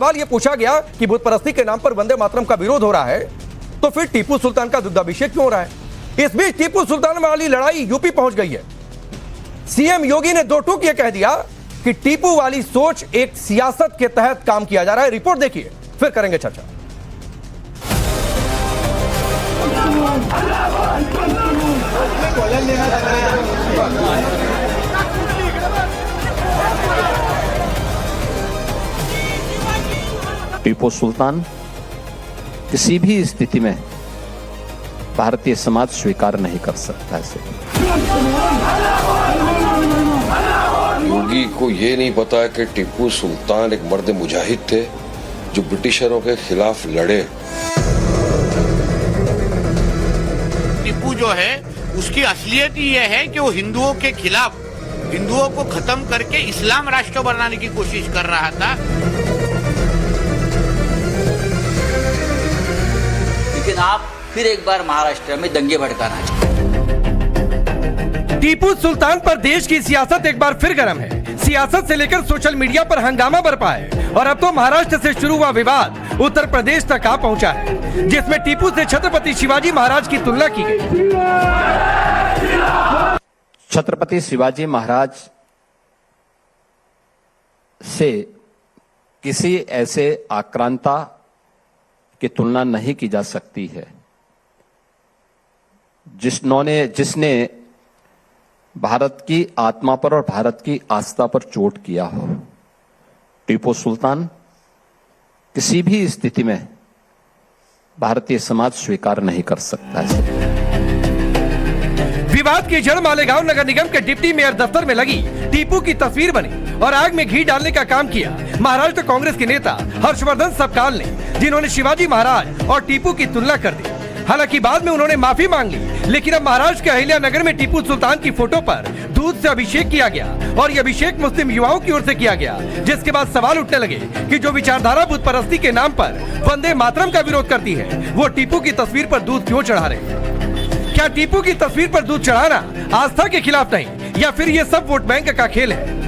सवाल यह पूछा गया कि बुत परस्ती के नाम पर वंदे मातरम का विरोध हो रहा है, तो फिर टीपू सुल्तान का दुग्धाभिषेक क्यों हो रहा है? इस बीच टीपू सुल्तान वाली लड़ाई यूपी पहुंच गई है। सीएम योगी ने दो टूक यह कह दिया कि टीपू वाली सोच एक सियासत के तहत काम किया जा रहा है। रिपोर्ट देखिए, फिर करेंगे चर्चा। टीपू सुल्तान किसी भी स्थिति में भारतीय समाज स्वीकार नहीं कर सकता इसे। योगी को ये नहीं पता है कि टीपू सुल्तान एक मर्द मुजाहिद थे जो ब्रिटिशरों के खिलाफ लड़े। टीपू जो है उसकी असलियत ये है कि वो हिंदुओं के खिलाफ, हिंदुओं को खत्म करके इस्लाम राष्ट्र बनाने की कोशिश कर रहा था। लेकिन आप फिर एक बार महाराष्ट्र में दंगे भड़काना चाहते। टीपू सुल्तान पर देश की सियासत एक बार फिर गर्म है। सियासत से लेकर सोशल मीडिया पर हंगामा बरपा है और अब तो महाराष्ट्र से शुरू हुआ विवाद उत्तर प्रदेश तक आ पहुंचा है, जिसमें टीपू से छत्रपति शिवाजी महाराज की तुलना की गई। छत्रपति शिवाजी महाराज से किसी ऐसे आक्रांता की तुलना नहीं की जा सकती है जिसने भारत की आत्मा पर और भारत की आस्था पर चोट किया हो। टीपू सुल्तान किसी भी स्थिति में भारतीय समाज स्वीकार नहीं कर सकता है। विवाद की जड़ मालेगांव नगर निगम के डिप्टी मेयर दफ्तर में लगी टीपू की तस्वीर बनी और आग में घी डालने का काम किया महाराष्ट्र कांग्रेस के नेता हर्षवर्धन सपकाल ने, जिन्होंने शिवाजी महाराज और टीपू की तुलना कर दी। हालांकि बाद में उन्होंने माफी मांग ली, लेकिन अब महाराष्ट्र के अहिल्यानगर में टीपू सुल्तान की फोटो पर दूध से अभिषेक किया गया और ये अभिषेक मुस्लिम युवाओं की ओर से किया गया, जिसके बाद सवाल उठने लगे कि जो विचारधारा बुत परस्ती के नाम पर वंदे मातरम का विरोध करती है, वो टीपू की तस्वीर पर दूध क्यों चढ़ा रहे हैं? क्या टीपू की तस्वीर पर दूध चढ़ाना आस्था के खिलाफ नहीं, या फिर ये सब वोट बैंक का खेल है?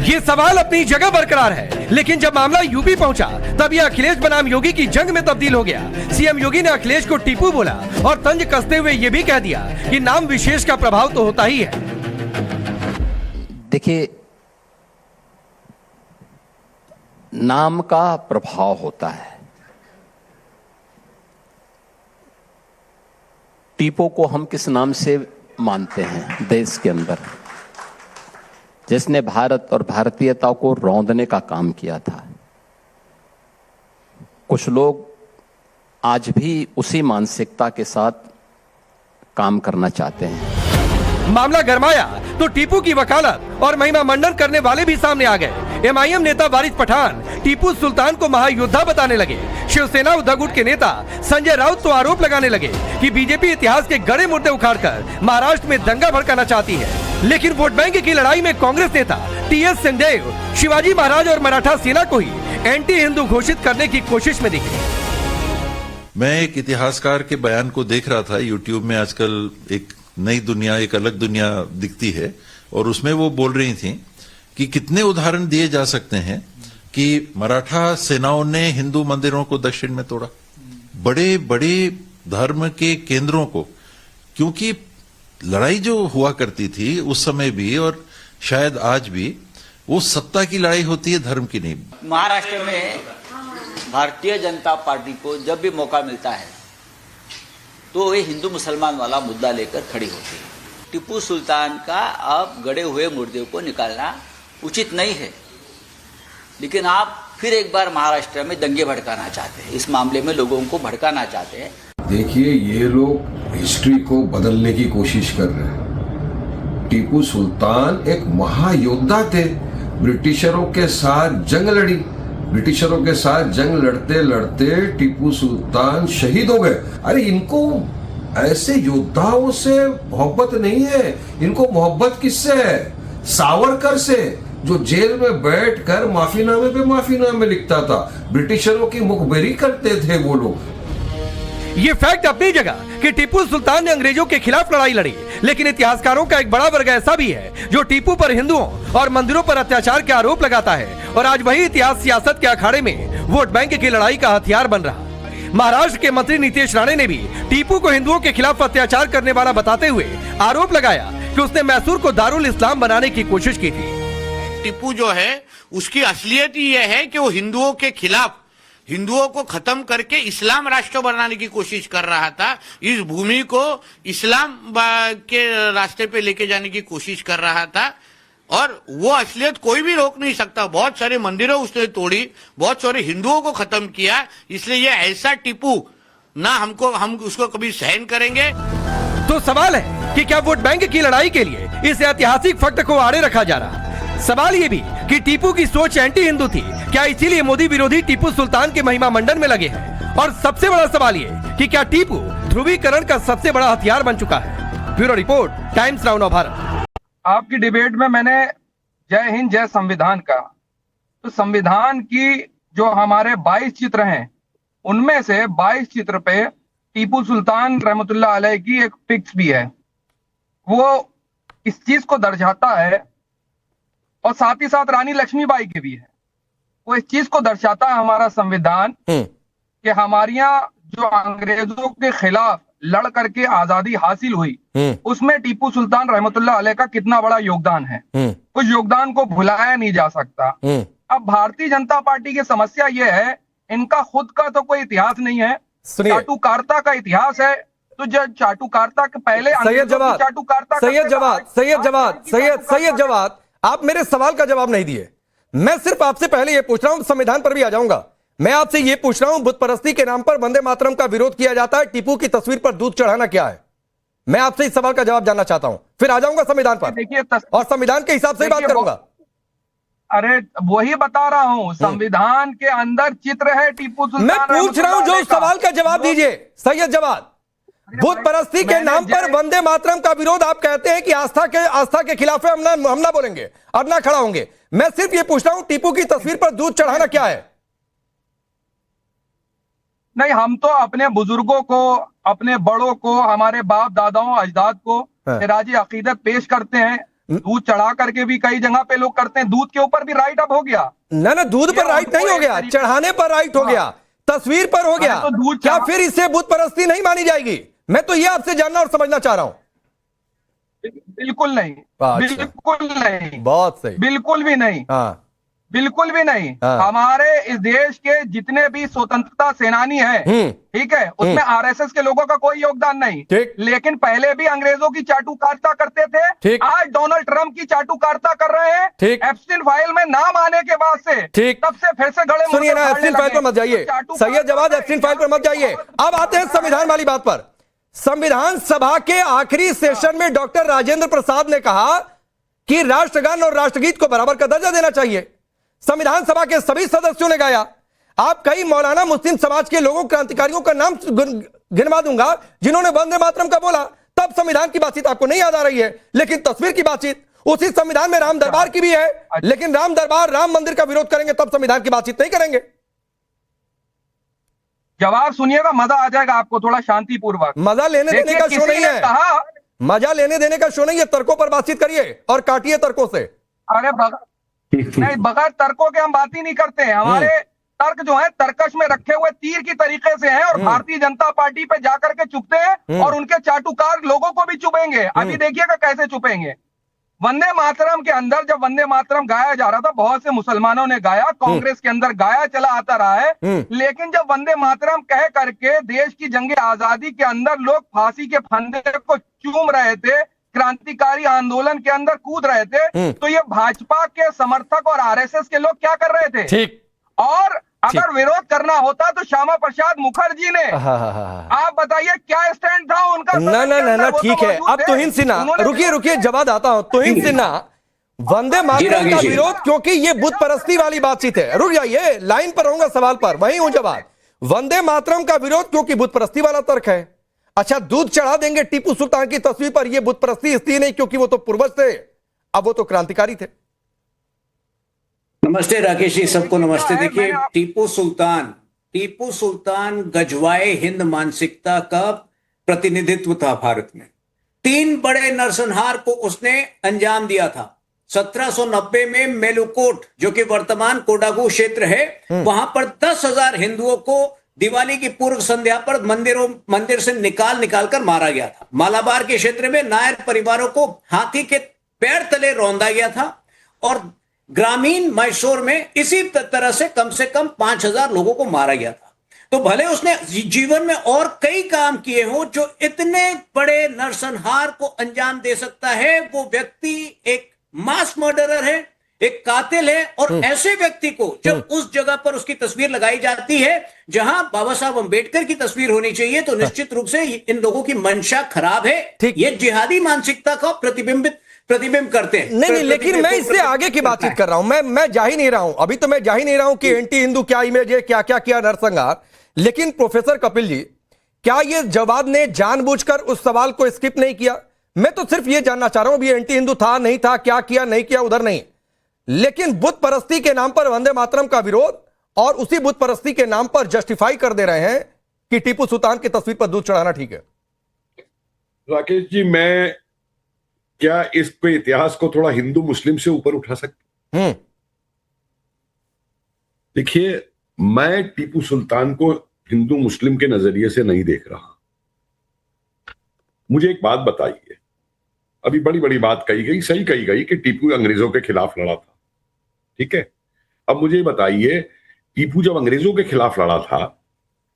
ये सवाल अपनी जगह बरकरार है, लेकिन जब मामला यूपी पहुंचा तब यह अखिलेश बनाम योगी की जंग में तब्दील हो गया। सीएम योगी ने अखिलेश को टीपू बोला और तंज कसते हुए ये भी कह दिया कि नाम विशेष का प्रभाव तो होता ही है। देखिए, नाम का प्रभाव होता है। टीपू को हम किस नाम से मानते हैं देश के अंदर, जिसने भारत और भारतीयता को रौंदने का काम किया था। कुछ लोग आज भी उसी मानसिकता के साथ काम करना चाहते हैं। मामला गरमाया तो टीपू की वकालत और महिमा मंडन करने वाले भी सामने आ गए। एमआईएम नेता वारिस पठान टीपू सुल्तान को महायोद्धा बताने लगे। शिवसेना उद्धव गुट के नेता संजय राउत तो आरोप लगाने लगे कि बीजेपी इतिहास के गड़े मुद्दे उखाड़कर महाराष्ट्र में दंगा भड़काना चाहती है। लेकिन वोट बैंक की लड़ाई में कांग्रेस नेता टीएस सिंहदेव शिवाजी महाराज और मराठा सेना को ही एंटी हिंदू घोषित करने की कोशिश में दिखे। मैं एक इतिहासकार के बयान को देख रहा था यूट्यूब में। आजकल एक नई दुनिया, एक अलग दुनिया दिखती है, और उसमें वो बोल रही थी कि कितने उदाहरण दिए जा सकते हैं कि मराठा सेनाओं ने हिंदू मंदिरों को दक्षिण में तोड़ा, बड़े बड़े धर्म के केंद्रों को, क्योंकि लड़ाई जो हुआ करती थी उस समय भी और शायद आज भी, वो सत्ता की लड़ाई होती है, धर्म की नहीं। महाराष्ट्र में भारतीय जनता पार्टी को जब भी मौका मिलता है तो ये हिंदू मुसलमान वाला मुद्दा लेकर खड़ी होती है। टीपू सुल्तान का अब गड़े हुए मुर्दे को निकालना उचित नहीं है, लेकिन आप फिर एक बार महाराष्ट्र में दंगे भड़काना चाहते हैं, इस मामले में लोगों को भड़काना चाहते हैं। देखिए, ये लोग हिस्ट्री को बदलने की कोशिश कर रहे हैं। टीपू सुल्तान एक महायोद्धा थे, ब्रिटिशरों के साथ जंग लड़ी। ब्रिटिशरों के साथ जंग लड़ते लड़ते टीपू सुल्तान शहीद हो गए। अरे इनको ऐसे योद्धाओं से मोहब्बत नहीं है, इनको मोहब्बत किससे है? सावरकर से, जो जेल में बैठकर माफीनामे पे माफीनामे लिखता था। ब्रिटिशरों की मुखबिरी करते थे वो लोग। ये फैक्ट अपनी जगह कि टीपू सुल्तान ने अंग्रेजों के खिलाफ लड़ाई लड़ी, लेकिन इतिहासकारों का एक बड़ा वर्ग ऐसा भी है जो टीपू पर हिंदुओं और मंदिरों पर अत्याचार के आरोप लगाता है और आज वही इतिहास सियासत के अखाड़े में वोट बैंक की लड़ाई का हथियार बन रहा। महाराष्ट्र के मंत्री नीतीश राणे ने भी टीपू को हिंदुओं के खिलाफ अत्याचार करने वाला बताते हुए आरोप लगाया कि उसने मैसूर को दारुल इस्लाम बनाने की कोशिश की थी। टीपू जो है उसकी असलियत ही यह है कि वो हिंदुओं के खिलाफ, हिंदुओं को खत्म करके इस्लाम राष्ट्र बनाने की कोशिश कर रहा था। इस भूमि को इस्लाम के रास्ते पे लेके जाने की कोशिश कर रहा था और वो असलियत कोई भी रोक नहीं सकता। बहुत सारे मंदिरों उसने तोड़ी, बहुत सारे हिंदुओं को खत्म किया। इसलिए ये ऐसा टीपू ना हम उसको कभी सहन करेंगे। तो सवाल है कि क्या वोट बैंक की लड़ाई के लिए इस ऐतिहासिक फैक्ट को आड़े रखा जा रहा? सवाल ये भी कि टीपू की सोच एंटी हिंदू थी क्या, इसीलिए मोदी विरोधी टीपू सुल्तान के महिमा मंडन में लगे हैं? और सबसे बड़ा सवाल ये कि क्या टीपू ध्रुवीकरण का सबसे बड़ा हथियार बन चुका है? Bureau report, times now Bharat. आपकी डिबेट में मैंने जय हिंद जय संविधान का, तो संविधान की जो हमारे 22 चित्र हैं उनमें से 22 चित्र पे टीपू सुल्तान रहमतुल्लाह अलैह की एक पिक्स भी है। वो इस चीज को दर्शाता है और साथ ही साथ रानी लक्ष्मीबाई के भी है। वो इस चीज को दर्शाता है हमारा संविधान कि हमारे यहाँ जो अंग्रेजों के खिलाफ लड़ करके आजादी हासिल हुई उसमें टीपू सुल्तान रहमतुल्लाह अलैह का कितना बड़ा योगदान है। उस योगदान को भुलाया नहीं जा सकता। अब भारतीय जनता पार्टी की समस्या ये है, इनका खुद का तो कोई इतिहास नहीं है, चाटुकारिता का इतिहास है। तो जब चाटुकारिता के पहले सैयद जवाद, आप मेरे सवाल का जवाब नहीं दिए। मैं सिर्फ आपसे पहले यह पूछ रहा हूं, संविधान पर भी आ जाऊंगा। मैं आपसे यह पूछ रहा हूं, बुत परस्ती के नाम पर वंदे मातरम का विरोध किया जाता है, टीपू की तस्वीर पर दूध चढ़ाना क्या है? मैं आपसे इस सवाल का जवाब जानना चाहता हूं, फिर आ जाऊंगा संविधान पर। देखिए और संविधान के हिसाब से ही बात करूंगा। अरे वही बता रहा हूं, संविधान के अंदर चित्र है टीपू सुल्तान। मैं पूछ रहा हूं, जो सवाल का जवाब दीजिए सैयद जवाद। बुत परस्ती के नाम पर वंदे मातरम का विरोध आप कहते हैं कि आस्था के खिलाफ है, हम ना बोलेंगे और ना खड़ा होंगे। मैं सिर्फ ये पूछ रहा हूं, टीपू की तस्वीर पर दूध चढ़ाना क्या है? नहीं, हम तो अपने बुजुर्गों को, अपने बड़ों को, हमारे बाप दादाओं अजदाद को राजी अकीदत पेश करते हैं। दूध चढ़ा करके भी कई जगह पे लोग करते हैं। दूध के ऊपर भी राइट अप हो गया ना, दूध पर राइट नहीं हो गया, चढ़ाने पर राइट हो गया, तस्वीर पर हो गया। तो क्या फिर इससे बुत परस्ती नहीं मानी जाएगी? मैं तो ये आपसे जानना और समझना चाह रहा हूं। बिल्कुल नहीं, बिल्कुल नहीं, बहुत सही, बिल्कुल भी नहीं, बिल्कुल भी नहीं। हमारे इस देश के जितने भी स्वतंत्रता सेनानी हैं, ठीक है, उसमें आरएसएस के लोगों का कोई योगदान नहीं। लेकिन पहले भी अंग्रेजों की चाटुकारिता करते थे। आज डोनाल्ड ट्रंप की चाटुकारिता कर रहे हैं। एप्स्टीन फाइल में नाम आने के बाद से तब से फिर से गले सुनिए ना, एप्स्टीन फाइल पर मत जाइए सैयद जवाद, एप्स्टीन फाइल पर मत जाइए। अब आते हैं संविधान वाली बात पर। संविधान सभा के आखिरी सेशन में डॉक्टर राजेंद्र प्रसाद ने कहा कि राष्ट्रगान और राष्ट्रगीत को बराबर का दर्जा देना चाहिए। संविधान सभा के सभी सदस्यों ने गाया। आप कई मौलाना मुस्लिम समाज के लोगों, क्रांतिकारियों का नाम गिनवा दूंगा जिन्होंने वंदे मातरम का बोला। तब संविधान की बातचीत आपको नहीं याद आ रही है, लेकिन तस्वीर की बातचीत उसी संविधान में राम दरबार की भी है। लेकिन राम दरबार, राम मंदिर का विरोध करेंगे तब संविधान की बातचीत नहीं करेंगे। जवाब सुनिएगा, मजा आ जाएगा आपको, थोड़ा शांतिपूर्वक। मजा लेने देने का शो नहीं है, मजा लेने देने का शो नहीं है। तर्कों पर बातचीत करिए और काटिए तर्कों से। अरे नहीं, बगैर तर्कों के हम बात ही नहीं करते हैं। हमारे तर्क जो है तर्कश में रखे हुए तीर की तरीके से हैं और भारतीय जनता पार्टी पे जाकर के चुपते हैं और उनके चाटुकार लोगों को भी चुपेंगे। अभी देखिएगा कैसे चुपेंगे। वंदे मातरम के अंदर जब वंदे मातरम गाया जा रहा था, बहुत से मुसलमानों ने गाया, कांग्रेस के अंदर गाया चला आता रहा है। लेकिन जब वंदे मातरम कह करके देश की जंगे आजादी के अंदर लोग फांसी के फंदे को चूम रहे थे, क्रांतिकारी आंदोलन के अंदर कूद रहे थे, तो ये भाजपा के समर्थक और आरएसएस के लोग क्या कर रहे थे? ठीक। और अगर विरोध करना होता तो श्यामा प्रसाद मुखर्जी ने, आप बताइए क्या स्टैंड था उनका? ना ठीक है। अब तुहिन सिन्हा, रुकिए जवाब आता हूं। तुहिन सिन्हा, वंदे मातरम का विरोध क्योंकि ये बुत परस्ती वाली बातचीत है। रुक जाइए, लाइन पर रहूंगा, सवाल पर वही हूं जवाब। वंदे मातरम का विरोध क्योंकि बुत परस्ती वाला तर्क है। अच्छा, दूध चढ़ा देंगे टीपू सुल्तान की तस्वीर पर, यह बुत परस्ती इसलिए नहीं क्योंकि वो तो पूर्वज थे, अब वो तो क्रांतिकारी थे। नमस्ते राकेश जी, सबको नमस्ते। देखिए, टीपू सुल्तान टीपू सुल्तान गजवाए हिंद मानसिकता का प्रतिनिधित्व था भारत में। 3 बड़े नरसंहार को उसने अंजाम दिया था। 1790 में मेलुकोट, जो कि वर्तमान कोडागू क्षेत्र है, वहां पर 10,000 हिंदुओं को दिवाली की पूर्व संध्या पर मंदिर से निकाल कर मारा गया था। मालाबार के क्षेत्र में नायर परिवारों को हाथी के पैर तले रौंदा गया था और ग्रामीण मैसूर में इसी तरह से कम 5,000 लोगों को मारा गया था। तो भले उसने जीवन में और कई काम किए हो, जो इतने बड़े नरसंहार को अंजाम दे सकता है, वो व्यक्ति एक मास मर्डरर है, एक कातिल है। और ऐसे व्यक्ति को जब उस जगह पर उसकी तस्वीर लगाई जाती है जहां बाबा साहब अंबेडकर की तस्वीर होनी चाहिए, तो निश्चित रूप से इन लोगों की मंशा खराब है। ये जिहादी मानसिकता का प्रतिबिंब करते हैं। नहीं, लेकिन मैं इससे आगे की बातचीत कर रहा हूं। मैं जा ही नहीं रहा हूं, अभी तो मैं जा ही नहीं रहा हूं कि एंटी हिंदू क्या इमेज है, क्या क्या किया नरसंहार। लेकिन प्रोफेसर कपिल जी, क्या ये जवाब ने जानबूझकर उस सवाल को स्किप नहीं किया? मैं तो सिर्फ ये जानना चाह रहा हूं, अभी एंटी हिंदू था नहीं था, क्या किया नहीं किया, उधर नहीं। लेकिन बुत परस्ती के नाम पर वंदे मातरम का विरोध और उसी बुत परस्ती के नाम पर जस्टिफाई कर दे रहे हैं कि टीपू सुल्तान की तस्वीर पर दूध चढ़ाना ठीक है। राकेश जी, मैं क्या इस पे इतिहास को थोड़ा हिंदू मुस्लिम से ऊपर उठा सकता? देखिए, मैं टीपू सुल्तान को हिंदू मुस्लिम के नजरिए से नहीं देख रहा। मुझे एक बात बताइए, अभी बड़ी बड़ी बात कही गई, सही कही गई कि टीपू अंग्रेजों के खिलाफ लड़ा था, ठीक है। अब मुझे बताइए, टीपू जब अंग्रेजों के खिलाफ लड़ा था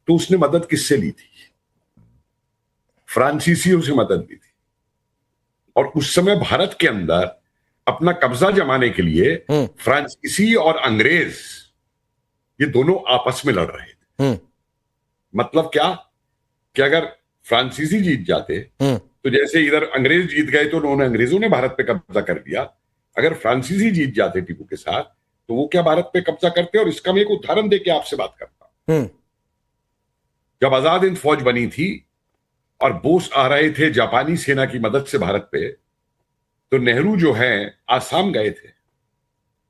तो उसने मदद किससे ली थी? फ्रांसीसियों से मदद ली थी। और उस समय भारत के अंदर अपना कब्जा जमाने के लिए फ्रांसीसी और अंग्रेज ये दोनों आपस में लड़ रहे थे। मतलब क्या कि अगर फ्रांसीसी जीत जाते तो जैसे इधर अंग्रेज जीत गए तो उन्होंने अंग्रेजों ने भारत पे कब्जा कर लिया, अगर फ्रांसीसी जीत जाते टीपू के साथ तो वो क्या भारत पे कब्जा करते? और इसका मैं एक उदाहरण देके आपसे बात करता हूं। जब आजाद हिंद फौज बनी थी और बोस आ रहे थे जापानी सेना की मदद से भारत पे, तो नेहरू जो है आसाम गए थे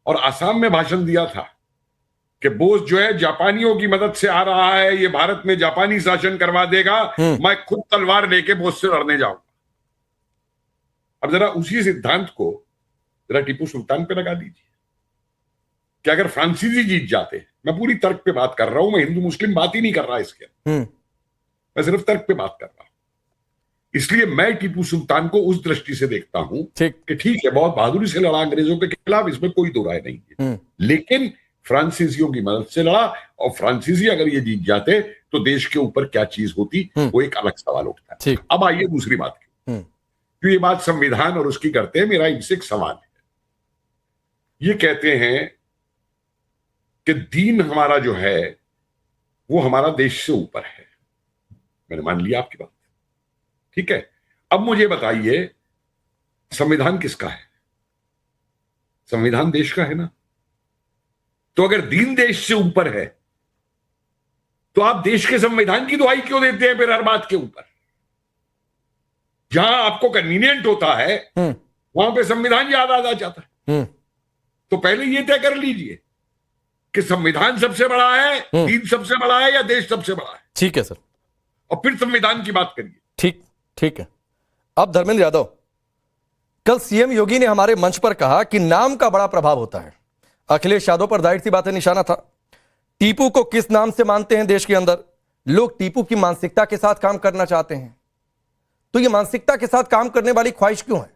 और आसाम में भाषण दिया था कि बोस जो है जापानियों की मदद से आ रहा है, ये भारत में जापानी शासन करवा देगा, मैं खुद तलवार लेके बोस से लड़ने जाऊंगा। अब जरा उसी सिद्धांत को जरा टीपू सुल्तान पे लगा दीजिए कि अगर फ्रांसीसी जीत जाते, मैं पूरी तर्क पे बात कर रहा हूं, मैं हिंदू मुस्लिम बात ही नहीं कर रहा इसके, मैं सिर्फ तर्क पे बात कर रहा हूं। इसलिए मैं टीपू सुल्तान को उस दृष्टि से देखता हूं कि ठीक है, बहुत बहादुरी से लड़ा अंग्रेजों के खिलाफ, इसमें कोई दो राय नहीं है, लेकिन फ्रांसीसियों की मदद से लड़ा। और फ्रांसीसी अगर ये जीत जाते तो देश के ऊपर क्या चीज होती, वो एक अलग सवाल उठता है। अब आइए दूसरी बात की, क्यों ये बात संविधान और उसकी करते हैं, मेरा इनसे एक सवाल है। ये कहते हैं कि दीन हमारा जो है वो हमारा देश से ऊपर है। मैंने मान लिया आपकी बात, ठीक है। अब मुझे बताइए, संविधान किसका है? संविधान देश का है ना। तो अगर दीन देश से ऊपर है तो आप देश के संविधान की दुहाई क्यों देते हैं फिर हर बात के ऊपर? जहां आपको कन्वीनियंट होता है वहां पे संविधान याद आ जाता है। तो पहले ये तय कर लीजिए कि संविधान सबसे बड़ा है, दीन सबसे बड़ा है, या देश सबसे बड़ा है। ठीक है सर, और फिर संविधान की बात करिए। ठीक है। अब धर्मेंद्र यादव, कल सीएम योगी ने हमारे मंच पर कहा कि नाम का बड़ा प्रभाव होता है। अखिलेश यादव पर जाहिर सी बात है निशाना था। टीपू को किस नाम से मानते हैं देश के अंदर? लोग टीपू की मानसिकता के साथ काम करना चाहते हैं। तो ये मानसिकता के साथ काम करने वाली ख्वाहिश क्यों है?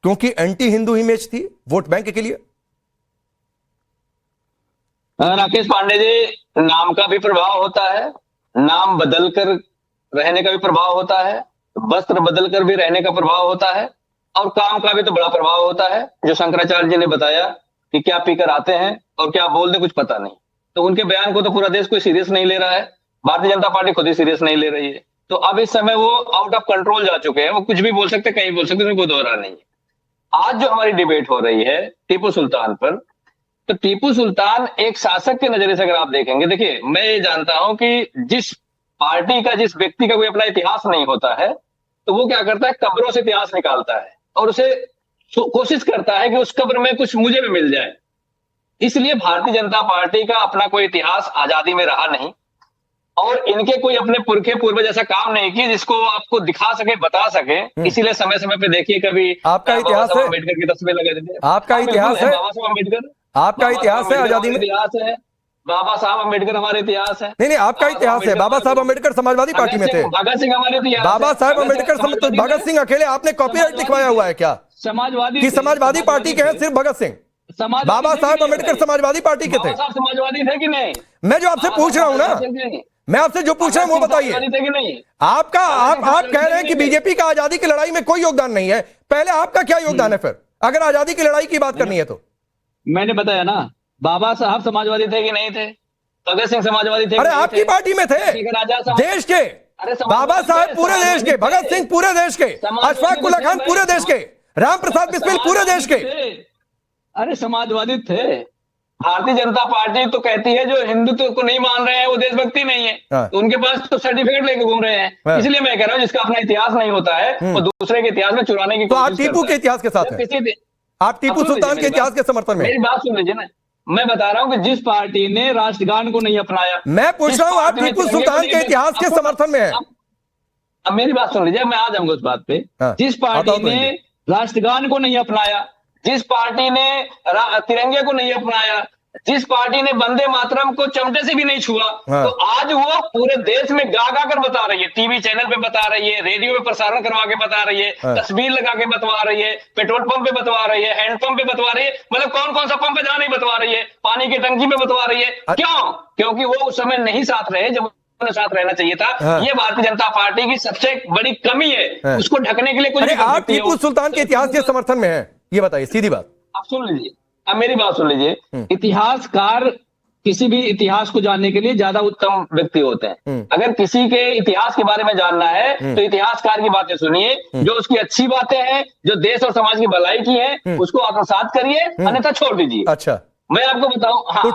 क्योंकि एंटी हिंदू इमेज थी वोट बैंक के लिए? राकेश पांडे जी, नाम का भी प्रभाव होता है, नाम बदल कर रहने का भी प्रभाव होता है, वस्त्र बदल कर भी रहने का प्रभाव होता है, और काम का भी तो बड़ा प्रभाव होता है। जो शंकराचार्य जी ने बताया कि क्या पीकर आते हैं और क्या बोल दे कुछ पता नहीं, तो उनके बयान को तो पूरा देश कोई सीरियस नहीं ले रहा है। भारतीय जनता पार्टी खुद ही सीरियस नहीं ले रही है। तो अब इस समय वो आउट ऑफ कंट्रोल जा चुके हैं, वो कुछ भी बोल सकते, कहीं बोल सकते, उसमें कोई दोहरा नहीं है। आज जो हमारी डिबेट हो रही है टीपू सुल्तान पर, तो टीपू सुल्तान एक शासक के नजरिए से अगर आप देखेंगे, देखिए मैं ये जानता हूं कि जिस पार्टी का, जिस व्यक्ति का कोई अपना इतिहास नहीं होता है, तो वो क्या करता है, कब्रों से इतिहास निकालता है और उसे कोशिश करता है कि उस कब्र में कुछ मुझे भी मिल जाए। इसलिए भारतीय जनता पार्टी का अपना कोई इतिहास आजादी में रहा नहीं। और इनके कोई अपने पुरखे पूर्वज ऐसा काम नहीं किए जिसको आपको दिखा सके, बता सके। इसीलिए समय समय पे देखिए, कभी आपका इतिहास है, अम्बेडकर की तस्वीर लगा देते हैं। आपका इतिहास है, बाबा साहब अम्बेडकर, आपका इतिहास है आजादी में, इतिहास है। बाबा साहब अम्बेडकर हमारे इतिहास है। नहीं आपका इतिहास है। बाबा साहब अम्बेडकर समाजवादी पार्टी में थे। भगत सिंह हमारे इतिहास। बाबा साहब अम्बेडकर भगत सिंह अकेले आपने कॉपीराइट लिखवाया हुआ है क्या? समाजवादी कि समाजवादी पार्टी के हैं सिर्फ भगत सिंह? बाबा साहब अम्बेडकर समाजवादी पार्टी के थे। समाजवादी थे कि नहीं? मैं जो आपसे पूछ रहा हूं ना, मैं आपसे जो पूछ रहा हूं वो बताइए। आप कह रहे हैं कि बीजेपी का आजादी की लड़ाई में कोई योगदान नहीं है। पहले आपका क्या योगदान है फिर, अगर आजादी की लड़ाई की बात करनी है तो? मैंने बताया ना, बाबा साहब समाजवादी थे कि नहीं थे? भगत सिंह समाजवादी थे? अरे आपकी पार्टी में थे, देश के बाबा साहब पूरे देश के, भगत सिंह पूरे देश के, अशफाक उल्लाह खान पूरे देश के, राम प्रसाद बिस्मिल पूरे देश के। अरे समाजवादी थे। भारतीय जनता पार्टी तो कहती है जो हिंदुत्व को नहीं मान रहे हैं वो देशभक्ति नहीं है। तो उनके पास तो सर्टिफिकेट लेके घूम रहे हैं। इसलिए मैं कह रहा हूँ जिसका अपना इतिहास नहीं होता है वो दूसरे के इतिहास में चुराने की तो आप टीपू के इतिहास के साथ हैं? आप टीपू सुल्तान के इतिहास के समर्थन में? मेरी बात सुन लीजिए ना, मैं बता रहा हूँ कि जिस पार्टी ने राष्ट्रगान को नहीं अपनाया, मैं पूछ रहा हूँ आप टीपू सुल्तान के इतिहास के समर्थन में है? अब मेरी बात सुन लीजिए, मैं आ जाऊंगा उस बात पे। जिस पार्टी ने राष्ट्रगान को नहीं अपनाया, जिस पार्टी ने तिरंगे को नहीं अपनाया, जिस पार्टी ने वंदे मातरम को चमटे से भी नहीं छुआ, तो आज वो पूरे देश में गा गा कर बता रही है, टीवी चैनल पे बता रही है, रेडियो पे प्रसारण करवा के बता रही है, तस्वीर लगा के बतवा रही है, पेट्रोल पंप पे बतवा रही है, हैंड पंप पे बतवा रही है, मतलब कौन कौन सा पंप है जहां नहीं बतवा रही है, पानी की टंकी पे बतवा रही है। क्यों? क्योंकि वो उस समय नहीं साथ रहे जब साथ रहना चाहिए था। ये भारतीय जनता पार्टी की सबसे बड़ी कमी है, उसको ढकने के लिए कुछ। आप टीपू सुल्तान के इतिहास के समर्थन में है, ये बताइए सीधी बात। आप सुन लीजिए, अब मेरी बात सुन लीजिए। इतिहासकार किसी भी इतिहास को जानने के लिए ज्यादा उत्तम व्यक्ति होते हैं। अगर किसी के इतिहास के बारे में जानना है तो इतिहासकार की बातें सुनिए, जो उसकी अच्छी बातें हैं, जो देश और समाज की भलाई की है, उसको आत्मसात करिए, अन्यथा छोड़ दीजिए। अच्छा, मैं आपको बताऊं, हाँ, तो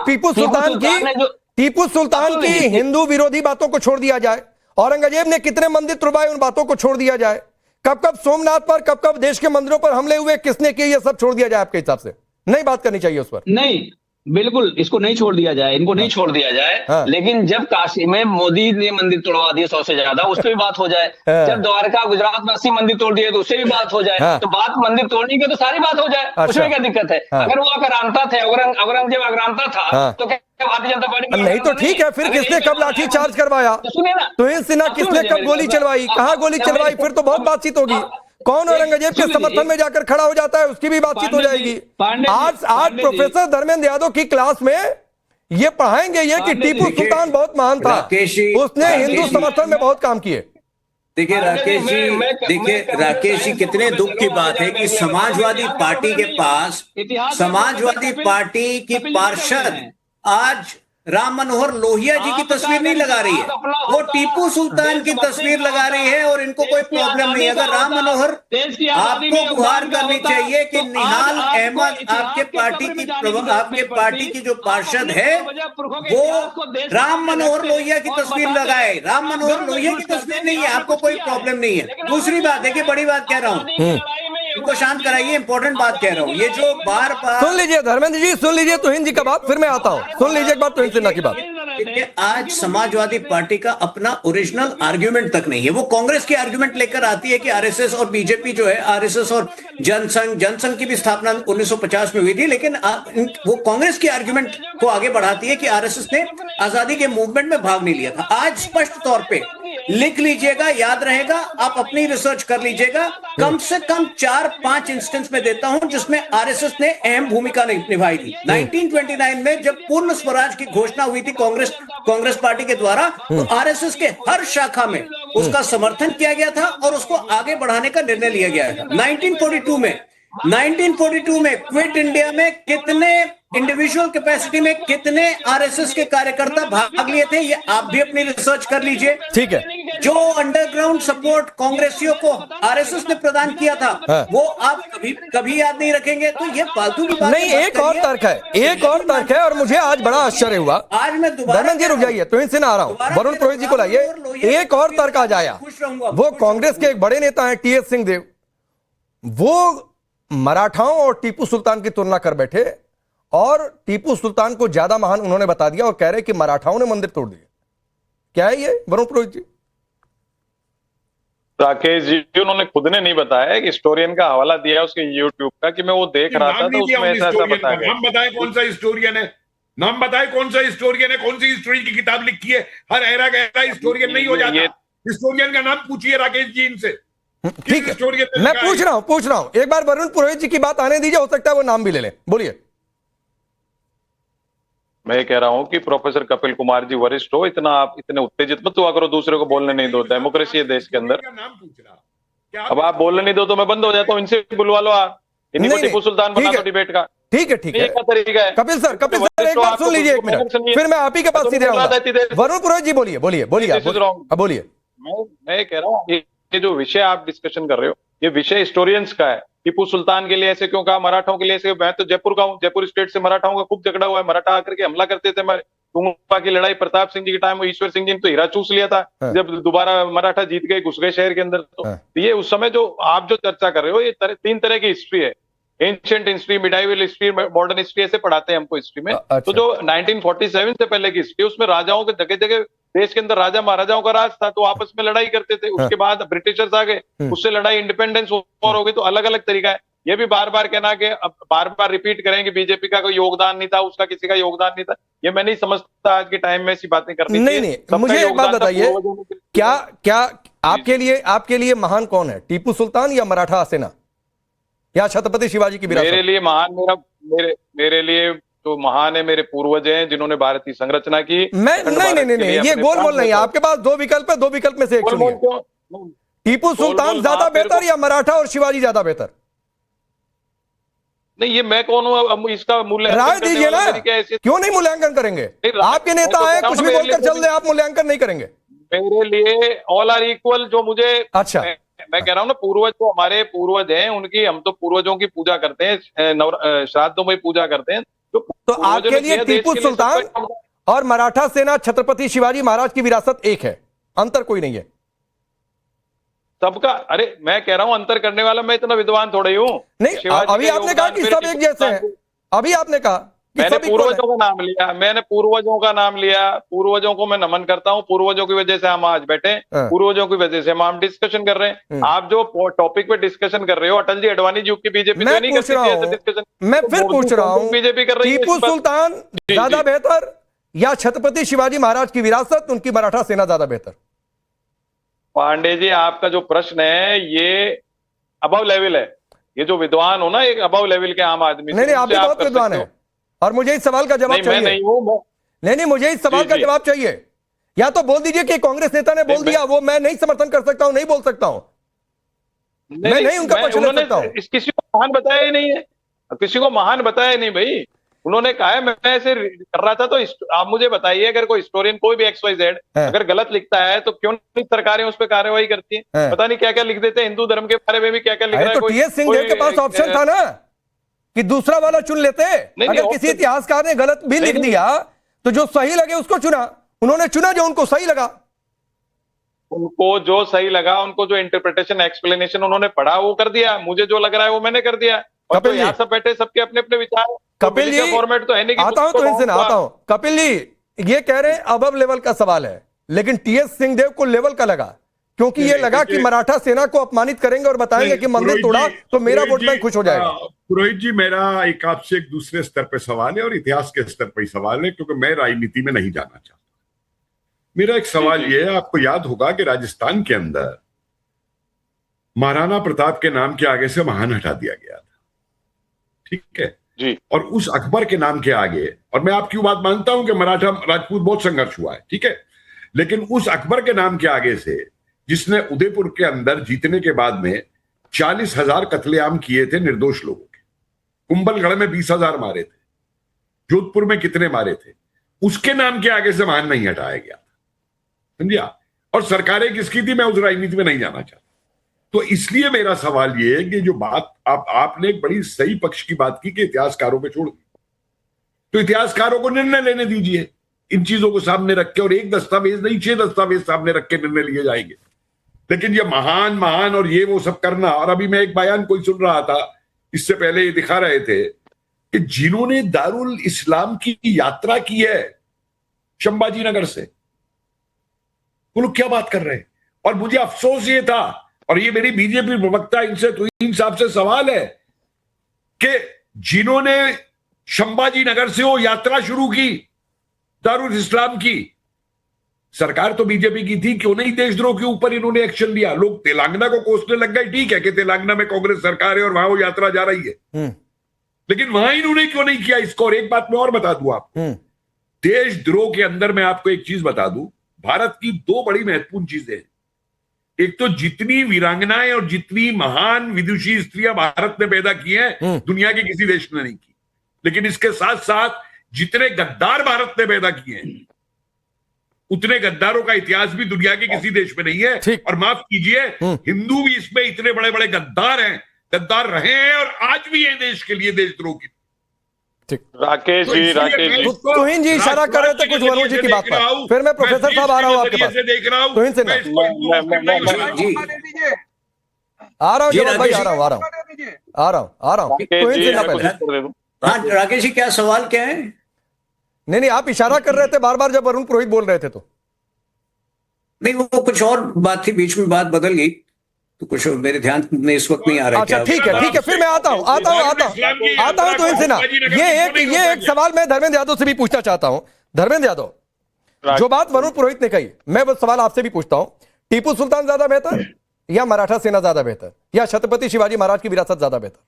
टीपू सुल्तान की हिंदू विरोधी बातों को छोड़ दिया जाए, औरंगजेब ने कितने मंदिर तुड़वाए उन बातों को छोड़ दिया जाए, कब कब सोमनाथ पर, कब कब देश के मंदिरों पर हमले हुए, किसने किए, ये सब छोड़ दिया जाए आपके हिसाब से? नहीं बात करनी चाहिए उस पर? नहीं, बिल्कुल इसको नहीं छोड़ दिया जाए, इनको नहीं छोड़ दिया जाए। लेकिन जब काशी में मोदी ने मंदिर तोड़वा दिए 100 से ज्यादा, उस पर भी बात हो जाए। जब द्वारका गुजरात में 80 मंदिर तोड़ दिए तो उससे भी बात हो जाए। तो बात मंदिर तोड़ने की तो सारी बात हो जाए, उसमें क्या दिक्कत है? अगर वो आक्रांता थे, औरंगजेब आक्रांता था, तो क्या भारतीय जनता पार्टी नहीं? तो ठीक है, फिर किसने कब लाठी चार्ज करवाया? सुनिए ना, तुहिन सिन्हा किसने कब गोली चलवाई, कहाँ गोली चलवाई, फिर तो बहुत बातचीत होगी। कौन औरंगजेब के समर्थन में जाकर खड़ा हो जाता है उसकी भी बातचीत हो जाएगी। आज प्रोफेसर धर्मेंद्र यादव की क्लास में ये पढ़ाएंगे ये कि टीपू सुल्तान बहुत महान था, उसने हिंदू समर्थन में बहुत काम किए। देखिए राकेश जी, कितने दुख की बात है कि समाजवादी पार्टी के पास, समाजवादी पार्टी की पार्षद आज राम मनोहर लोहिया जी की तस्वीर नहीं लगा रही है, वो टीपू सुल्तान की तस्वीर लगा रही है, और इनको कोई प्रॉब्लम नहीं है। अगर राम मनोहर, आपको गुहार करनी चाहिए कि निहाल अहमद आपके पार्टी की जो पार्षद है वो राम मनोहर लोहिया की तस्वीर लगाए। राम मनोहर लोहिया की तस्वीर नहीं है, आपको कोई प्रॉब्लम नहीं है। दूसरी बात है कि बड़ी बात कह रहा हूँ, इनको शांत कराइए, इंपॉर्टेंट बात कह रहा हूँ। ये जो बार सुन लीजिए धर्मेंद्र जी, सुन लीजिए तुहिन जी का बात, फिर मैं आता हूँ। सुन लीजिए एक बार तुहिन सिन्हा की बात। आज समाजवादी पार्टी का अपना ओरिजिनल आर्ग्यूमेंट तक नहीं है। वो कांग्रेस की आर्ग्यूमेंट लेकर आती है कि आरएसएस और बीजेपी जो है, आरएसएस और जनसंघ की भी स्थापना 1950 में हुई थी, लेकिन वो कांग्रेस की आर्ग्यूमेंट को आगे बढ़ाती है कि आरएसएस ने आजादी के मूवमेंट में भाग नहीं लिया था। आज स्पष्ट तौर पे लिख लीजिएगा, याद रहेगा, आप अपनी रिसर्च कर लीजिएगा, कम से कम 4-5 इंस्टेंस में देता हूं जिसमें आरएसएस ने अहम भूमिका निभाई थी। 1929 में जब पूर्ण स्वराज की घोषणा हुई थी कांग्रेस पार्टी के द्वारा, तो आरएसएस के हर शाखा में उसका समर्थन किया गया था और उसको आगे बढ़ाने का निर्णय लिया गया था। 1942 में क्विट इंडिया में कितने इंडिविजुअल कैपेसिटी में कितने आरएसएस के कार्यकर्ता भाग लिए थे, ये आप भी अपनी रिसर्च कर लीजिए। ठीक है, जो अंडरग्राउंड सपोर्ट कांग्रेसियों को आरएसएस ने प्रदान किया था, वो आप कभी याद नहीं रखेंगे। तो ये फालतू की बात नहीं। एक और तर्क है, और मुझे आज बड़ा आश्चर्य हुआ। आज मैं धर्मेंद्र जी रुक जाइए, तुहिन सिन्हा आ रहा हूं, वरुण पुरोहित जी को लाइए। एक और तर्क आ जाया, वो कांग्रेस के एक बड़े नेता है टीएस सिंहदेव, वो मराठाओं और टीपू सुल्तान की तुलना कर बैठे और टीपू सुल्तान को ज्यादा महान उन्होंने बता दिया और कह रहे कि मराठाओं ने मंदिर तोड़ दिए। क्या है ये वरुण पुरोहित जी? राकेश जी, उन्होंने खुद ने नहीं बताया, एक हिस्टोरियन का हवाला दिया है उसके यूट्यूब का कि मैं वो देख रहा था तो उसमें ऐसा ऐसा बताया गया। नाम बताए कौन सा हिस्टोरियन है, नाम बताए कौन सा हिस्टोरियन है, कौन सी हिस्ट्री की किताब लिखी है। हर एरा गहरा हिस्टोरियन नहीं हो जाता। हिस्टोरियन का नाम पूछिए राकेश जी इनसे। ठीक है, मैं पूछ रहा हूं एक बार वरुण पुरोहित जी की बात आने दीजिए, हो सकता है वो नाम भी ले लें। बोलिए। मैं ये कह रहा हूं कि प्रोफेसर कपिल कुमार जी वरिष्ठ हो, इतना आप इतने उत्तेजित मत हुआ करो, दूसरे को बोलने नहीं दो, डेमोक्रेसी है देश के अंदर। अब आप बोलने नहीं दो तो मैं बंद हो जाता हूँ, इनसे बुलवा लो आप, इन्हीं को टीपू सुल्तान बना दो डिबेट का। ठीक है क्या तरीका है? कपिल सर एक बार सुन लीजिए, एक मिनट, फिर मैं आप ही के पास सीधे आऊंगा। वरुण पुरोहित जी बोलिए बोलिए बोलिए आप बोलिए। मैं कह रहा हूँ ये जो विषय आप डिस्कशन कर रहे हो, ये विषय हिस्टोरियंस का है। टीपू सुल्तान के लिए ऐसे क्यों कहा, मराठाओं के लिए ऐसे। मैं तो जयपुर का हूँ, जयपुर स्टेट से मराठाओं का खूब झगड़ा हुआ है। मराठा आकर के हमला करते थे। तुंगपा की लड़ाई प्रताप सिंह जी के टाइम, ईश्वर सिंह जी ने तो हीरा चूस लिया था जब दोबारा मराठा जीत गए, घुस गए शहर के अंदर। तो ये उस समय जो आप जो चर्चा कर रहे हो, ये तीन तरह की हिस्ट्री है। Ancient history, medieval history, modern history, ऐसे पढ़ाते हैं हमको हिस्ट्री में। तो जो 1947 से पहले की हिस्ट्री, उसमें राजाओं के जगह जगह देश के अंदर राजा महाराजाओं का राज था, तो आपस में लड़ाई करते थे। उसके बाद ब्रिटिशर्स आ गए, उससे लड़ाई इंडिपेंडेंस वॉर हो गई। तो अलग अलग तरीका है। ये भी बार बार कहना कि अब बार बार रिपीट करें कि बीजेपी का कोई योगदान नहीं था, उसका किसी का योगदान नहीं था, ये मैं नहीं समझता आज के टाइम में ऐसी बातें करनी। नहीं, मुझे एक बात बताइए, क्या आपके लिए महान कौन है, टीपू सुल्तान या मराठा सेना या छत्रपति शिवाजी की विरासत? मेरे लिए महान मेरे लिए तो महान है मेरे पूर्वज हैं, जिन्होंने भारतीय संरचना की। नहीं, ये गोलमोल नहीं है। आपके पास दो विकल्प है, दो विकल्प में से एक चुनिए। टीपू सुल्तान ज्यादा बेहतर या मराठा और शिवाजी ज्यादा बेहतर? नहीं, ये मैं कौन हूँ इसका मूल्यांकन? राय दीजिए ना, क्यों नहीं मूल्यांकन करेंगे? आपके नेता है, कुछ भी बोलकर चल रहे, आप मूल्यांकन नहीं करेंगे? मेरे लिए ऑल आर इक्वल। जो मुझे अच्छा, मैं कह रहा हूँ ना, पूर्वज जो हमारे पूर्वज हैं, उनकी हम तो पूर्वजों की पूजा करते हैं, श्राद्धों में पूजा करते हैं। तो आपके लिए टीपू सुल्तान और मराठा सेना छत्रपति शिवाजी महाराज की विरासत एक है, अंतर कोई नहीं है सबका? अरे मैं कह रहा हूं अंतर करने वाला, मैं इतना विद्वान थोड़ा ही हूं। नहीं, अभी आपने कहा कि सब एक जैसे हैं। अभी आपने कहा कि मैंने सब पूर्वजों का नाम लिया, पूर्वजों को मैं नमन करता हूं। पूर्वजों की वजह से हम आज बैठे, पूर्वजों की वजह से हम डिस्कशन कर रहे हैं। आप जो टॉपिक पे डिस्कशन कर रहे हो, अटल जी अडवाणी जी की बीजेपी मैं पूछ रहा हूं बीजेपी कर रही है। टीपू सुल्तान ज्यादा बेहतर या छत्रपति शिवाजी महाराज की विरासत, उनकी मराठा सेना ज्यादा बेहतर? पांडे जी, आपका जो प्रश्न है ये अबव लेवल है। ये जो विद्वान हो ना, एक अबव लेवल के आम आदमी। नहीं, आप भी बहुत विद्वान है और मुझे इस सवाल का जवाब चाहिए। मैं नहीं हूं। नहीं, मुझे इस सवाल का जवाब चाहिए। या तो बोल दीजिए कि कांग्रेस नेता ने बोल दिया, वो मैं नहीं समर्थन कर सकता हूं, नहीं बोल सकता हूं, मैं नहीं उनका पक्ष ले सकता हूं। किसी को महान बताया ही नहीं है, किसी को महान बताया नहीं भाई। उन्होंने कहा है, मैं ऐसे कर रहा था। तो आप मुझे बताइए, अगर कोई हिस्टोरियन कोई भी XYZ अगर गलत लिखता है तो क्यों नहीं सरकारें उस पर कार्रवाई करती हैं? पता नहीं क्या क्या लिख देते हैं, हिंदू धर्म के बारे में भी क्या क्या लिख रहा है। तो टीएस सिंहदेव के पास ऑप्शन था ना कि दूसरा वाला चुन लेते। अगर किसी इतिहासकार ने गलत भी लिख दिया तो जो सही लगे उसको चुना। उन्होंने चुना जो उनको सही लगा। उनको जो सही लगा, उनको जो इंटरप्रिटेशन एक्सप्लेनेशन उन्होंने पढ़ा वो कर दिया। मुझे जो लग रहा है वो मैंने कर दिया। और तो यहाँ सब बैठे, सबके अपने अपने विचार। कपिल जी, फॉर्मेट तो है नहीं। आता हूं तो इनसे ना आता हूं। कपिल जी, ये कह रहे हैं अबव लेवल का सवाल है, लेकिन टीएस सिंहदेव को लेवल का लगा, क्योंकि ये लगा कि मराठा सेना को अपमानित करेंगे और बताएंगे कि मंदिर तोड़ा तो मेरा वोट बैंक खुश हो जाएगा। पुरोहित जी, मेरा एक आपसे एक दूसरे स्तर पर सवाल है और इतिहास के स्तर पर ही सवाल है, क्योंकि मैं राजनीति में नहीं जाना चाहता। मेरा एक सवाल ये है, आपको याद होगा कि राजस्थान के अंदर महाराणा प्रताप के नाम के आगे से महान हटा दिया गया था, ठीक है जी। और उस अकबर के नाम के आगे, और मैं आपकी बात मानता हूं कि मराठा राजपूत बहुत संघर्ष हुआ है, ठीक है, लेकिन उस अकबर के नाम के आगे से, जिसने उदयपुर के अंदर जीतने के बाद में 40,000 कत्लेआम किए थे निर्दोष लोगों के, कुंभलगढ़ में 20,000 मारे थे, जोधपुर में कितने मारे थे, उसके नाम के आगे से महान नहीं हटाया गया, समझिया। और सरकारें किसकी थी, मैं उस राजनीति में नहीं जाना चाहता। तो इसलिए मेरा सवाल ये है कि जो बात आपने एक बड़ी सही पक्ष की बात की कि इतिहासकारों पे छोड़ दी, तो इतिहासकारों को निर्णय लेने दीजिए इन चीजों को सामने रख के, और एक दस्तावेज नहीं 6 दस्तावेज सामने रख के निर्णय लिए जाएंगे। लेकिन ये महान और ये वो सब करना। और अभी मैं एक बयान कोई सुन रहा था, इससे पहले ये दिखा रहे थे कि जिन्होंने दारुल इस्लाम की यात्रा की है संभाजी नगर से, वो लोग क्या बात कर रहे हैं? और मुझे अफसोस ये था, और ये मेरी बीजेपी प्रवक्ता इनसे तुहीन साहब से सवाल है कि जिन्होंने संभाजी नगर से वो यात्रा शुरू की दारुल इस्लाम की, सरकार तो बीजेपी की थी, क्यों नहीं देशद्रोह के ऊपर इन्होंने एक्शन लिया? लोग तेलंगाना को कोसने लग गए, ठीक है कि तेलंगाना में कांग्रेस सरकार है और वहां वो यात्रा जा रही है, लेकिन वहां इन्होंने क्यों नहीं किया इसको? और एक बात मैं और बता दूं आप, देशद्रोह के अंदर मैं आपको एक चीज बता दूं, भारत की दो बड़ी महत्वपूर्ण चीजें हैं। एक तो जितनी वीरांगनाएं और जितनी महान विदुषी स्त्रियां भारत ने पैदा की हैं, दुनिया के किसी देश ने नहीं की। लेकिन इसके साथ साथ जितने गद्दार भारत ने पैदा किए हैं, उतने गद्दारों का इतिहास भी दुनिया के किसी देश में नहीं है। और माफ कीजिए, हिंदू भी इसमें इतने बड़े बड़े गद्दार हैं, गद्दार रहे हैं और आज भी है देश के लिए देशद्रोह की। राकेश जी, तुहिन जी इशारा कर रहे थे कुछ वरुण जी की बात पर, फिर मैं प्रोफेसर साहब आ रहा हूं आपके पास। देख रहा हूं तुहिन सिन्हा जी आ रहा हूं, जवाब भाई आ रहा हूं तुहिन सिन्हा पहले। हाँ राकेश जी, क्या सवाल क्या है? नहीं आप इशारा कर रहे थे बार बार जब वरुण पुरोहित बोल रहे थे तो। नहीं, वो कुछ और बात थी, बीच में बात बदल गई, तो कुछ मेरे ध्यान में इस वक्त नहीं आ रहा है। अच्छा ठीक है, फिर मैं आता हूं तुहिन सिन्हा। ये एक सवाल मैं धर्मेंद्र यादव से भी पूछना चाहता हूं। धर्मेंद्र यादव, जो बात वरुण पुरोहित ने कही, मैं वो सवाल आपसे भी पूछता हूं, टीपू सुल्तान ज्यादा बेहतर या मराठा सेना ज्यादा बेहतर, या छत्रपति शिवाजी महाराज की विरासत ज्यादा बेहतर?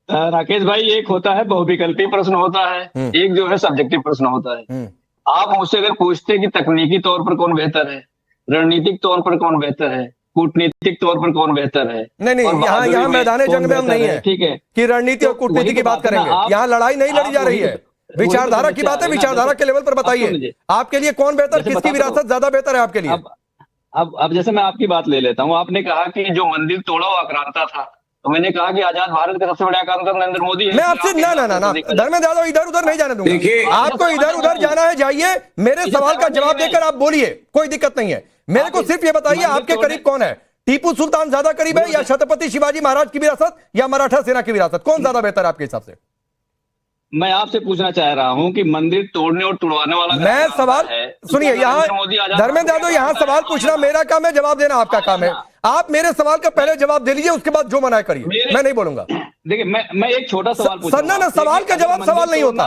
राकेश भाई, एक होता है बहुविकल्पी प्रश्न होता है, एक जो है सब्जेक्टिव प्रश्न होता है। आप मुझसे अगर पूछते हैं कि तकनीकी तौर पर कौन बेहतर है, रणनीतिक तौर पर कौन बेहतर है, कूटनीतिक तौर पर कौन बेहतर है, नहीं यहाँ मैदान जंग में हम नहीं है, ठीक है कि रणनीति और कूटनीति की बात करेंगे। यहाँ लड़ाई नहीं लड़ी जा रही है, विचारधारा की बात है, विचारधारा के लेवल पर बताइए आपके लिए कौन बेहतर, किसकी विरासत ज्यादा बेहतर है आपके लिए? अब जैसे मैं आपकी बात ले लेता हूँ, आपने कहा कि जो मंदिर तोड़ा हुआ आक्रांता था, तो मैंने कहा कि आजाद भारत का सबसे बड़ा आक्रांता नरेंद्र मोदी है। मैं आपसे ना धर्मेंद्र यादव इधर उधर नहीं जाने दूंगा। आपको इधर उधर जाना है जाइए, मेरे सवाल का जवाब देकर आप बोलिए, कोई दिक्कत नहीं है। मेरे को सिर्फ ये बताइए आपके करीब कौन है, टीपू सुल्तान ज्यादा करीब है या छत्रपति शिवाजी महाराज की विरासत या मराठा सेना की विरासत, कौन ज्यादा बेहतर है आपके हिसाब से? मैं आपसे पूछना चाह रहा हूं कि मंदिर तोड़ने और तुड़वाने वाला मैं सवाल सुनिए, यहाँ धर्मेंद्र यादव यहाँ सवाल पूछना मेरा काम है, जवाब देना आपका काम है। आप मेरे सवाल का पहले जवाब दे लीजिए, उसके बाद जो मना करिए, मैं नहीं बोलूंगा। देखिए मैं एक छोटा सवाल पूछ रहा हूं। सवाल का जवाब सवाल नहीं होता,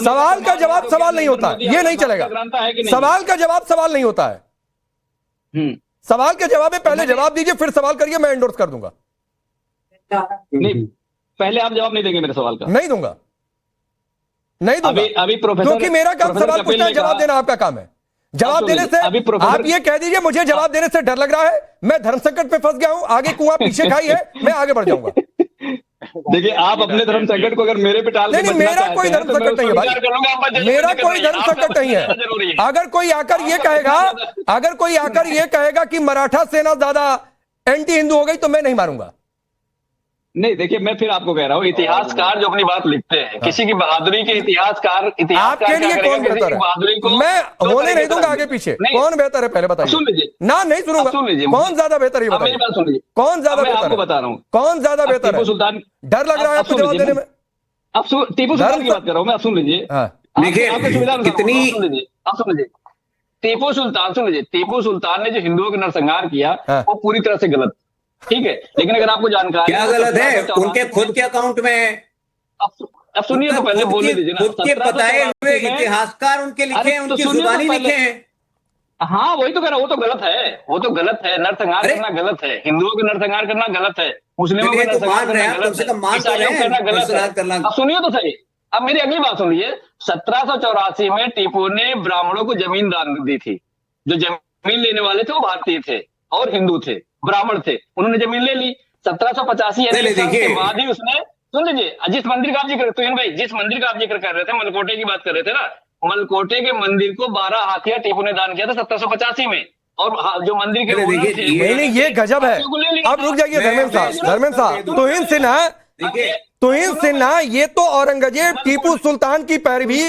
सवाल का जवाब सवाल नहीं होता, ये नहीं चलेगा। सवाल का जवाब सवाल नहीं होता है, सवाल के जवाब में पहले जवाब दीजिए फिर सवाल करिए, मैं एंडोर्स कर दूंगा। नहीं, पहले आप जवाब नहीं देंगे मेरे सवाल का? नहीं दूंगा, नहीं दूंगा, अभी प्रोफेसर, क्योंकि मेरा काम सवाल पूछना है, जवाब देना आपका काम है। जवाब देने से आप ये कह दीजिए मुझे जवाब देने से डर लग रहा है, मैं धर्म संकट पे फंस गया हूं, आगे कुआं पीछे खाई है, मैं आगे बढ़ जाऊंगा। देखिए, आप अपने धर्म संकट को अगर मेरे पे टाल नहीं, मेरा कोई धर्म संकट नहीं है भाई, मेरा कोई धर्म संकट नहीं है। अगर कोई आकर ये कहेगा कि मराठा सेना ज्यादा एंटी हिंदू हो गई तो मैं नहीं मारूंगा। नहीं, देखिए मैं फिर आपको कह रहा हूँ, इतिहासकार जो अपनी बात लिखते हैं, किसी की बहादुरी के इतिहासकार आपके लिए कौन बेहतर है? मैं होने नहीं दूंगा आगे पीछे। कौन बेहतर है पहले बताइए। सुन लीजिए ना, नहीं सुनूंगा। कौन ज्यादा बेहतर है मेरी बात सुन लीजिए, कौन ज्यादा बेहतर आपको बता रहा हूँ, कौन ज्यादा बेहतर है? टीपू सुल्तान, डर लग रहा है आपको जवाब देने में? आप टीपू सुल्तान की बात कर रहा हूँ मैं, आप सुन लीजिए, देखिए कितनी, आप सुन लीजिए, टीपू सुल्तान, सुन लीजिए, टीपू सुल्तान ने जो हिंदुओं का नरसंहार किया वो पूरी तरह से गलत, ठीक है, लेकिन अगर आपको जानकारी क्या गलत है उनके खुद के अकाउंट में? अब सुनिए तो पहले बोलने दीजिए ना। खुद के बताए हुए इतिहासकार उनके लिखे हैं, उनकी जुबानी लिखे हैं। हाँ, वही तो कह रहा हूँ, वो तो गलत है, वो तो गलत है, नरसंहार करना गलत है, हिंदुओं का नरसंहार करना गलत है, मुस्लिमों का नरसंहार करना गलत है, ईसाइयों का करना गलत है। अब सुनिए तो सही, अब मेरी अगली बात सुनिए। 1784 में टीपू ने ब्राह्मणों को जमीन दान दी थी। जो जमीन लेने वाले थे वो भारतीय थे और हिंदू थे, ब्राह्मण थे, उन्होंने जमीन ले ली। 1785 के बाद ही उसने, सुन लीजिए, जिस मंदिर का आप जिक्र, तुहिन भाई जिस मंदिर का आप जिक्र कर रहे थे, मलकोटे की बात कर रहे थे ना, मलकोटे के मंदिर को 12 हाथिया टीपू ने दान किया था 1785 में, और जो मंदिर के नहीं, ये गजब है। अब रुक जाइए धर्मेंद्र साहब, तुहिन सिन्हा, ये तो औरंगजेब टीपू सुल्तान की पैरवी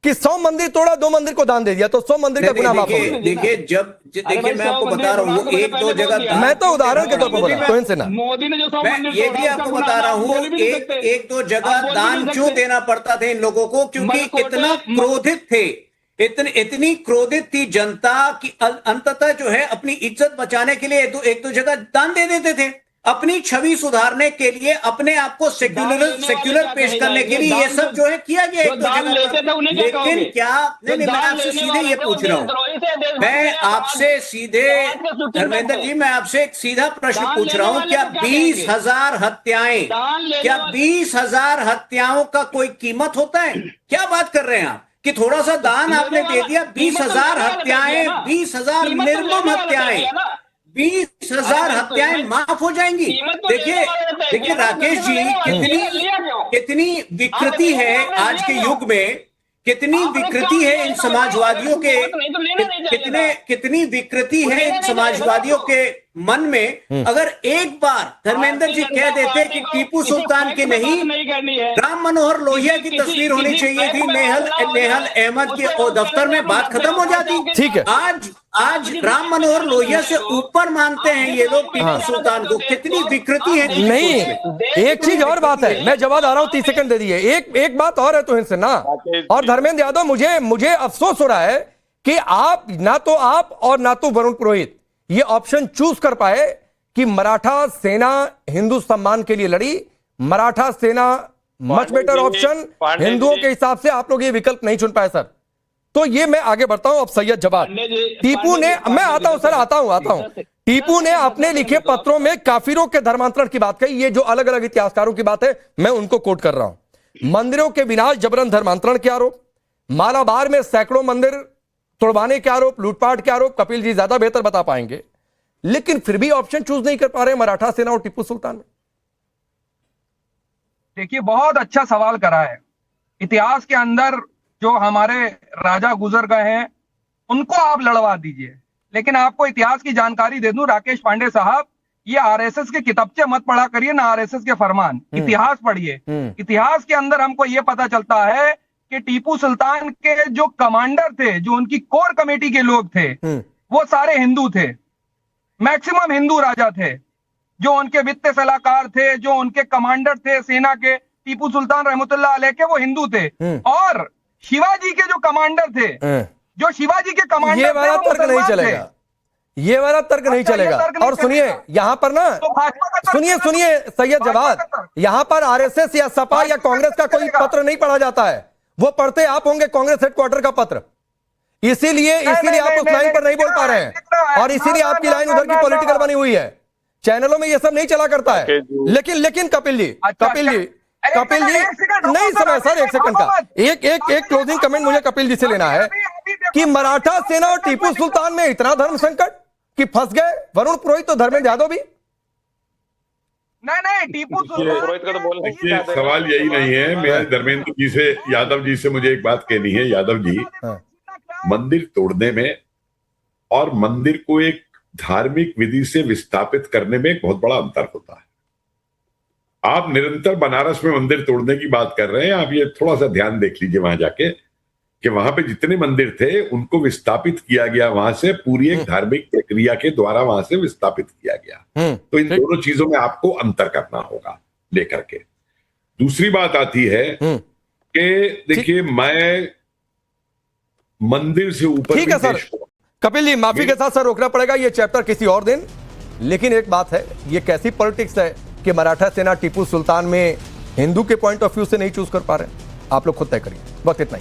कि 100 मंदिर तोड़ा, 2 मंदिर को दान दे दिया, तो 100 मंदिर का गुनाह माफ हो गया। देखिए मैं आपको बता रहा हूँ, एक दो जगह, मैं तो उदाहरण के तौर पर बोला तुहिन सिन्हा, मोदी ने जो 100 मंदिर, ये भी आपको बता रहा हूँ, एक दो जगह दान क्यों देना पड़ता था इन लोगों को, क्योंकि इतना क्रोधित थे, इतनी क्रोधित थी जनता कि अंततः जो है अपनी इज्जत बचाने के लिए एक दो जगह दान दे देते थे, अपनी छवि सुधारने के लिए, अपने आप को सेक्युलर पेश करने के लिए ये सब जो है किया गया एक दो जगह पर। लेकिन क्या नहीं, मैं आपसे सीधे ये पूछ रहा हूं, मैं आपसे सीधे धर्मेंद्र जी, मैं आपसे एक सीधा प्रश्न पूछ रहा हूं, क्या 20,000 हत्याएं, क्या 20,000 हत्याओं का कोई कीमत होता है? क्या बात कर रहे हैं आप कि थोड़ा सा दान आपने दे दिया, 20,000 हत्याएं, 20,000 निर्मम हत्याएं, 20,000 हत्याएं माफ हो जाएंगी? देखिए राकेश जी, कितनी विकृति है आज के युग में, कितनी विकृति है इन समाजवादियों के, कितनी विकृति है इन समाजवादियों के मन में। अगर एक बार धर्मेंद्र जी कह देते कि टीपू सुल्तान की नहीं, राम मनोहर लोहिया की तस्वीर होनी चाहिए थी नेहल अहमद के दफ्तर में, बात खत्म हो जाती। ठीक है, आज राम मनोहर लोहिया से ऊपर मानते हैं ये लोग टीपू सुल्तान को। कितनी विकृति है। नहीं, एक चीज और बात है, मैं जवाब आ रहा हूं, 30 सेकंड दे दिए। एक बात और है तो इनसे ना, और धर्मेंद्र यादव, मुझे अफसोस हो रहा है कि आप ना और ना तो वरुण पुरोहित ये ऑप्शन चूज कर पाए कि मराठा सेना हिंदू सम्मान के लिए लड़ी। मराठा सेना मच बेटर ऑप्शन, हिंदुओं के हिसाब से आप लोग ये विकल्प नहीं चुन पाए सर। तो ये मैं आगे बढ़ता हूं। अब सैयद जवाद, टीपू ने, मैं आता हूं सर, आता हूं, टीपू ने अपने लिखे पत्रों में काफिरों के धर्मांतरण की बात कही। ये जो अलग अलग इतिहासकारों की बात है, मैं उनको कोट कर रहा हूं। मंदिरों के विनाश, जबरन धर्मांतरण के आरोप, मालाबार में सैकड़ों मंदिर तोड़वाने के आरोप, लूटपाट के आरोप, कपिल जी ज्यादा बेहतर बता पाएंगे। लेकिन फिर भी ऑप्शन चूज नहीं कर पा रहे मराठा सेना और टीपू सुल्तान में। देखिए, बहुत अच्छा सवाल करा है। इतिहास के अंदर जो हमारे राजा गुजर गए हैं उनको आप लड़वा दीजिए, लेकिन आपको इतिहास की जानकारी दे दूं राकेश पांडे साहब, ये आरएसएस के किताबचे मत पढ़ा करिए ना आरएसएस के फरमान, इतिहास पढ़िए। इतिहास के अंदर हमको ये पता चलता है कि टीपू सुल्तान के जो कमांडर थे, जो उनकी कोर कमेटी के लोग थे, वो सारे हिंदू थे, मैक्सिमम हिंदू राजा थे। जो उनके वित्तीय सलाहकार थे, जो उनके कमांडर थे सेना के, टीपू सुल्तान रहमतुल्लाह अलैह के, वो हिंदू थे। और शिवाजी के जो कमांडर थे, जो शिवाजी के कमांडर, ये वाला तर्क नहीं चलेगा, ये वाला तर्क नहीं चलेगा। और सुनिए यहां पर ना, सुनिए सैयद जवाद, यहां पर आरएसएस या सपा या कांग्रेस का कोई पत्र नहीं पढ़ा जाता है, वो पढ़ते आप होंगे कांग्रेस हेडक्वार्टर का पत्र। इसीलिए आप उस लाइन पर नहीं बोल पा रहे हैं, और इसीलिए आपकी लाइन उधर की पॉलिटिकल बनी हुई है। चैनलों में ये सब नहीं चला करता है। लेकिन कपिल जी नहीं, समय सर, एक सेकंड का एक क्लोजिंग कमेंट मुझे कपिल जी से लेना है कि मराठा सेना और टीपू सुल्तान में इतना धर्म संकट कि फंस गए वरुण पुरोहित तो धर्मेंद्र यादव भी। नहीं, टीपू सुल्तान, देखिए सवाल यही नहीं है। मैं धर्मेंद्र जी से, यादव जी से मुझे एक बात कहनी है। यादव जी, मंदिर तोड़ने में और मंदिर को एक धार्मिक विधि से विस्थापित करने में एक बहुत बड़ा अंतर होता है। आप निरंतर बनारस में मंदिर तोड़ने की बात कर रहे हैं, आप ये थोड़ा सा ध्यान देख लीजिए वहां जाके कि वहां पे जितने मंदिर थे उनको विस्थापित किया गया, वहां से पूरी एक धार्मिक प्रक्रिया के द्वारा वहां से विस्थापित किया गया। तो इन दोनों चीजों में आपको अंतर करना होगा लेकर के। दूसरी बात आती है कि देखिए, मैं मंदिर से ऊपर, ठीक है सर, कपिल जी माफी के साथ सर रोकना पड़ेगा, ये चैप्टर किसी और दिन। लेकिन एक बात है, ये कैसी पॉलिटिक्स है कि मराठा सेना टीपू सुल्तान में हिंदू के पॉइंट ऑफ व्यू से नहीं चूज कर पा रहे। आप लोग खुद तय करिए। वक्त इतना ही।